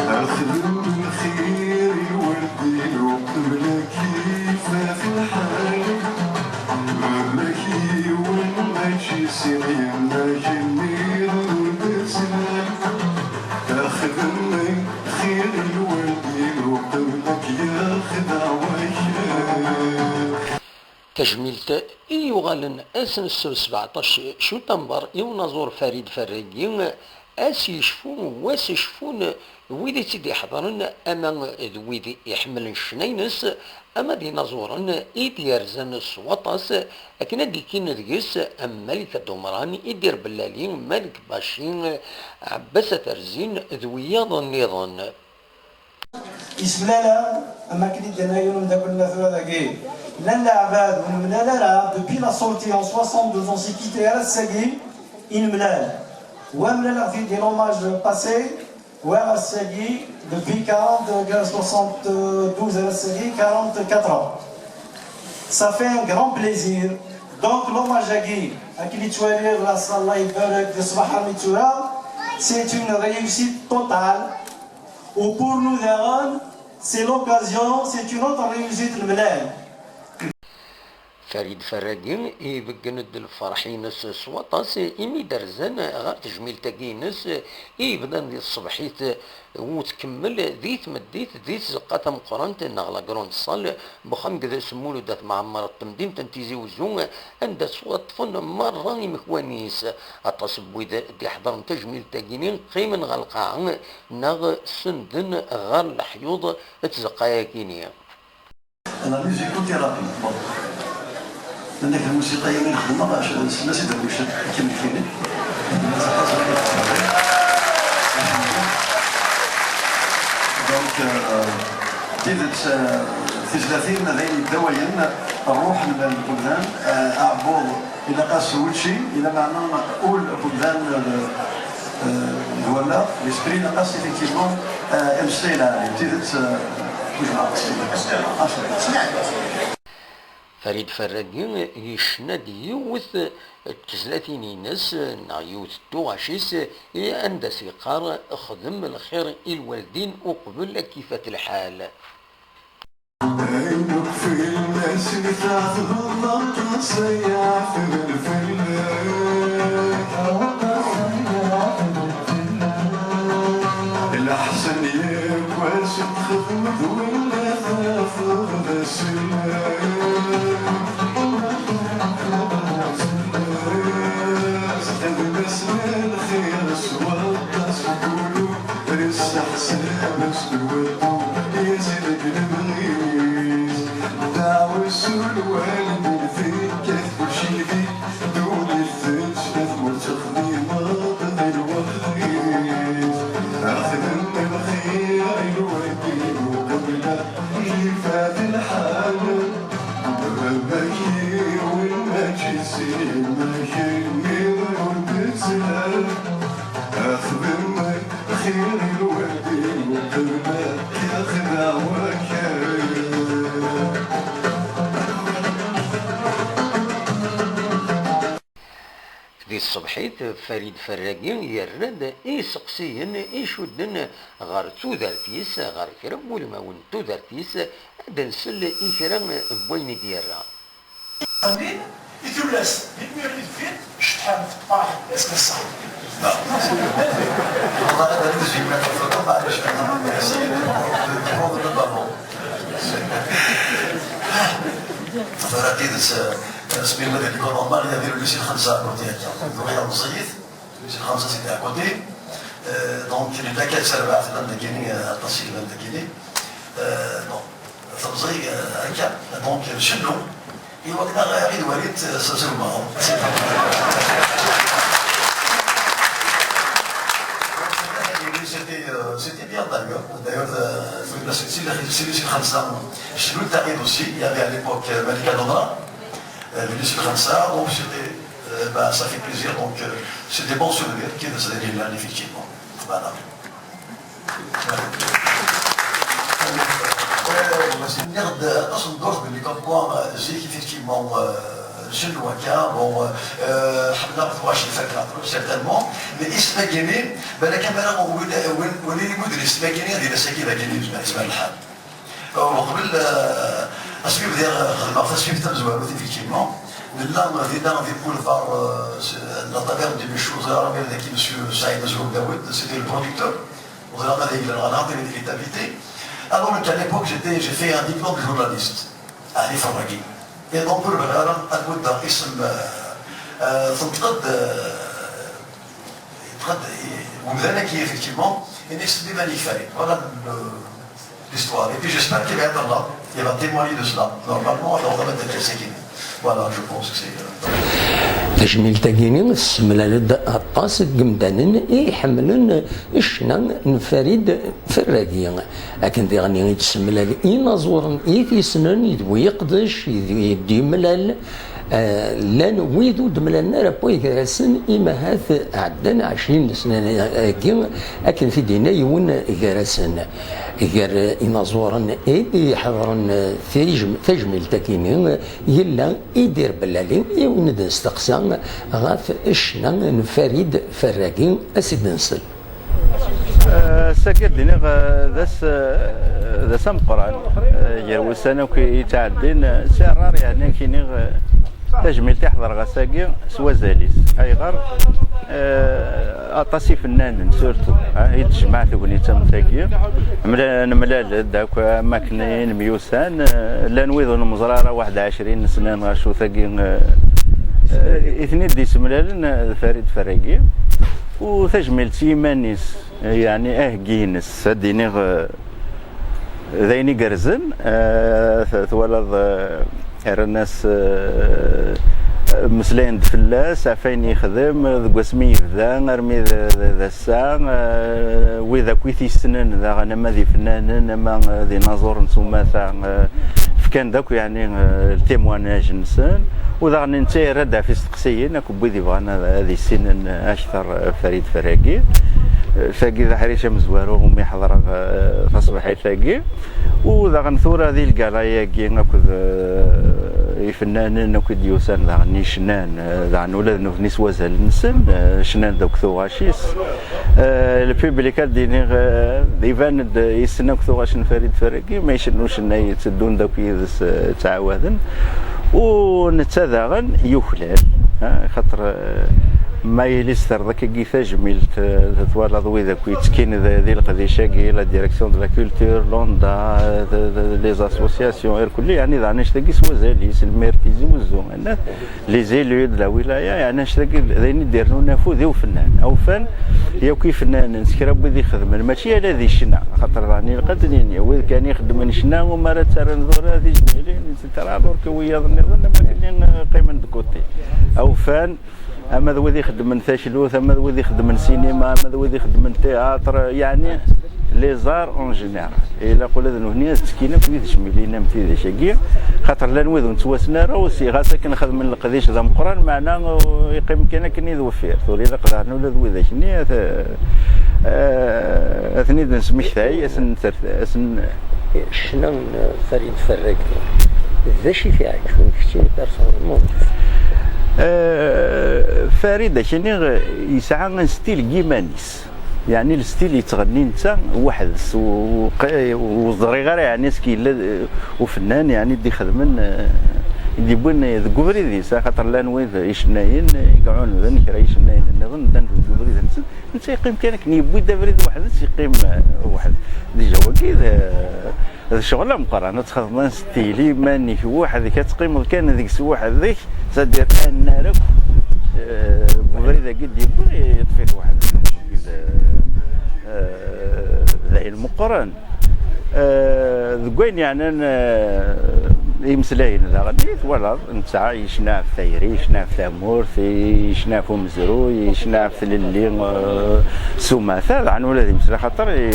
أخدم الخير الوردي وقبل كيف في الحال مملكي والماشي سيدي ماشي المير والبسلام أخدم الخير الوردي وقبلك يا خدع وشام تجميلت يغالن اسن السر 17 شو تنبر يونازور فريد فراقي اس يشفون واس يشفون ويدي تيدي يحضرن اما ويدي يحمل الشنينس اما دي نازورن يدير زن السواطاس اكن دي كين دقيس ملك دومران يدير بلالين ملك باشين عباس ترزين ذوياض النظام إسمالا أما كنت دنايون داك النثوة ذاكي لان العباد والملالة depuis la sortie en 62 ans c'est quitté à la Sagui الملال وملال في des hommages passés وà la Sagui depuis 72 à la Sagui 44 ans ça fait un grand plaisir donc l'hommage à Guy à qui l'Itualier la Salah Ibarak de Sbahar Mitoura c'est une réussite totale ou pour nous c'est l'occasion c'est une autre réussite الملال فريد فراقي يبقند الفرحينس سواطاس إمي درزان غير تجميل تاكينس يبدا دي الصبحيت وتكمل ذيت مديت ذيت زقات مقرانت نغلا قرون الصال بخم كذا سمولو دات معمر التمدين تنتيزي وزون عند صوطفن مرة مكوانيس التصبوي دي حضر تجميل تاكينين قيمن غالقاع نغ سندن غار الحيوض تزقايا كينيا أنا ميوزيكوثيرابي عندك الموسيقى يومين نخدمها باش الناس يديروا كيما كاينين دونك تيزت في 30 ذين الدوايين الروح البلدان اعبوض الى قاس وتشي الى معنى اول بلدان ولا لسبري نقاس effectivement امستيل عليه تيزت مش فريد فراقي يشند يوث التزلاتين ناس نعيوث توغاشيس عند سيقار خدم الخير الوالدين وقبل كيفة الحال عينك في الناس اللي تاخذ الضغط سيع في الأحسن ياك واش تخدمت ولا تاخذ السلام دي الصبحيت فريد فراقي يرد يسقسيين يشدن غار تودرتيس غار كرا ولماون تودرتيس هذا نسل يكرا بوين ديالها امين يتولس يدمير الفيل شحال طاح اسم الصح والله هذا نجي من الفرقه معليش اسمي الله اللي كون مال يديروا لوسي الخمسه كوتي هكا مصيف لوسي الخمسه سيدي على كوتي دونك اللي كانت سربعه في لندن كاينين التصيل لندن كاينين دونك تبزي هكا دونك شنو ايوا كنا غير الوالد سلمهم C'était bien d'ailleurs. D'ailleurs, c'est Lucie Khamsa. Chez nous, Taïd aussi, il y avait à l'époque Malika Dona, Lucie Khamsa, donc ça fait plaisir. Donc, c'est des bons souvenirs qui de cette année-là, effectivement. Voilà. نقد اصل الدور اللي كنت زيك effectivement chinois, bon, certainement, mais Ismagini, la caméra, on est les Ismagini, il est ساكن Ismagini, اسمها الحال. وقبل أسبيب ديال خدمة أسبيب تمزوالو effectivement. Là, on avait pour le voir la taverne de Michou, avec M. Saïd Azrouk Daoud, c'était le producteur. On est invité. Alors, à l'époque, j'ai fait un diplôme de journaliste à l'Ifaragi. Et donc, pour le Gharan, à bout d'un ism, وذلك effectivement, une ism magnifique. Voilà l'histoire. Et puis, j'espère qu'il va témoigner de cela. Normalement, alors, on va mettre des séquines. Voilà, je pense que c'est... تجميل تاكيني السملالد الطاس قمدانن يحملن الشنا نفريد فراقيا لكن دي غني يتسملال ينازورن يثيسنن يدوي يقدش يدي ملال لان ويدو دملالنا رابوي كراسن إما هاث عدن 20 سنة أكن في دينا يون كراسن غير ينازورن يحضرن تجميل تاكيني يلا يدير بلالين يون نستقسى غاف الشنا نفريد فراقي أسيد نسل ساكر دينا ذا سام قران يروي السنة وكي يتعدين سرار يعني كيني تجميل تحضر غساقي سوا زاليس اي غير اطاسي فنان سورتو يتجمع ثوني تم تاكي ملال داك ماكنين ميوسان لا نويض المزراره 21 سنه غاشو ثاقي اثنين دي سملالن فريد فراقي وتجميل تيمانيس يعني جينس ديني ذيني قرزن ثولد الناس مسلين فلاس عفاين يخدم ذو اسمي ذا نرمي ذا الساعة وإذا كويثي سنن ذا أنا ما ذي فنان ما ذي نظر نسوما ثا فكان ذاك يعني التيمواناج نسان وذا ننتهي ردا في استقسيين أكو بيدي بغانا هذه السنن أكثر فريد فراقي فاقي ذا حريشة مزوارو هم يحضر فصبحي ثاقي وذا غنثورة ذي القرايا كي ناكو يفنانين ناكو ديوسان ذا غني شنان ذا غنولاد نسوا زال نسن شنان ذاك ثوغاشيس البيبليكات ديني ديفان يسنا كثوغاش فريد فراقي ما يشنوش نا يتسدون ذاك يدس تعاوذن ونتذاغن يخلال خاطر ما يليستر ذاك كي تجميل تتوالى ضوي ذاك يتكين ذي القديشه كي لا ديريكسيون دو لا كولتور لوندا لي زاسوسياسيون غير كل يعني ذا نشتاقي سوا زاليس الميرتيزي والزومانات لي زيلو د لا ولايه يعني نشتاقي ذيني ديرنو نافوذي وفنان او فن يا كي فنان نسكر بذي خدمه ماشي على ذي الشنا خاطر راني القدنين وين كان يخدم شنا وما راه ترى نزور هذه جميلين ترى درك ويا ظني ما كاين قيمه دكوتي او فن اما ذو ذي يخدم من ثاشلوث اما ذو ذي يخدم من سينما اما ذو ذي يخدم من تياتر يعني لي زار اون جينيرال الا قول هذا هنا تسكينه في تشميلينا مثل ذا شقيه خاطر لا نوذ نتواسنا راه سي غاسا كنخدم من القديش ذا مقران معنا يقيم كان كني ذو فير ثوري لا قدرنا ولا ذو ذا شني اثني نسمي ثاي اسن شنو فريد فراقي ذا شي في عايش ونكتي بيرسونيلمون فريد شنو يسعى ستيل كيمانيس يعني الستيل يتغني انت واحد وزري غير يعني سكي وفنان يعني دي خدمن اللي بون ذكوري ذي خاطر لا نويذ يشناين يقعون ذا نكرا يشناين نظن دان ذكوري ذا انت يقيم كانك نيبوي دافريد واحد يقيم واحد ديجا وكي هذا الشغل مقارنة تخدم ستيلي ماني في واحد كتقيم كان هذيك واحد ذيك تدير ان راك بغري ذا قد يبغي يطفي واحد ذا المقارن ذوين يعني يمسلاين ذا غادي ولا نتا يشنا في ثيري يشنا في ثامور يشنا في مزرو يشنا في اللي سوما ثا عن ولاد يمسلا خاطر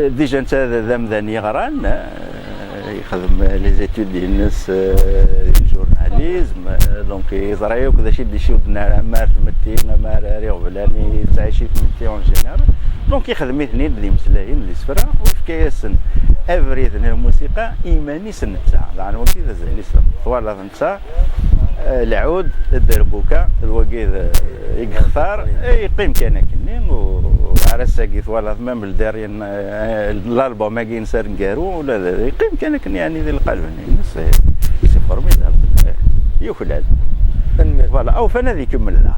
ديجا انت ذا مذان يغران يخدم لي زيتود ديال الناس الجورناليزم دونك يزرا وكذا شي دي شي ودنا مار تمتي مار ريغ بلاني تعيشي تمتي اون جينيرال دونك يخدم اثنين اللي مسلاين اللي سفرا وفي كياسن افريثن الموسيقى ايماني سنتها يعني وكذا زي لسه فوالا انت العود الدربوكا الوقيد يختار يقيم كان كنين وعلى ساقيت ولا ثمام الدارين الالبوم ما كينسر نكارو ولا يقيم كان كنين يعني ذي القلب سي فورميدابل يخلع فوالا او فانا ذي كمل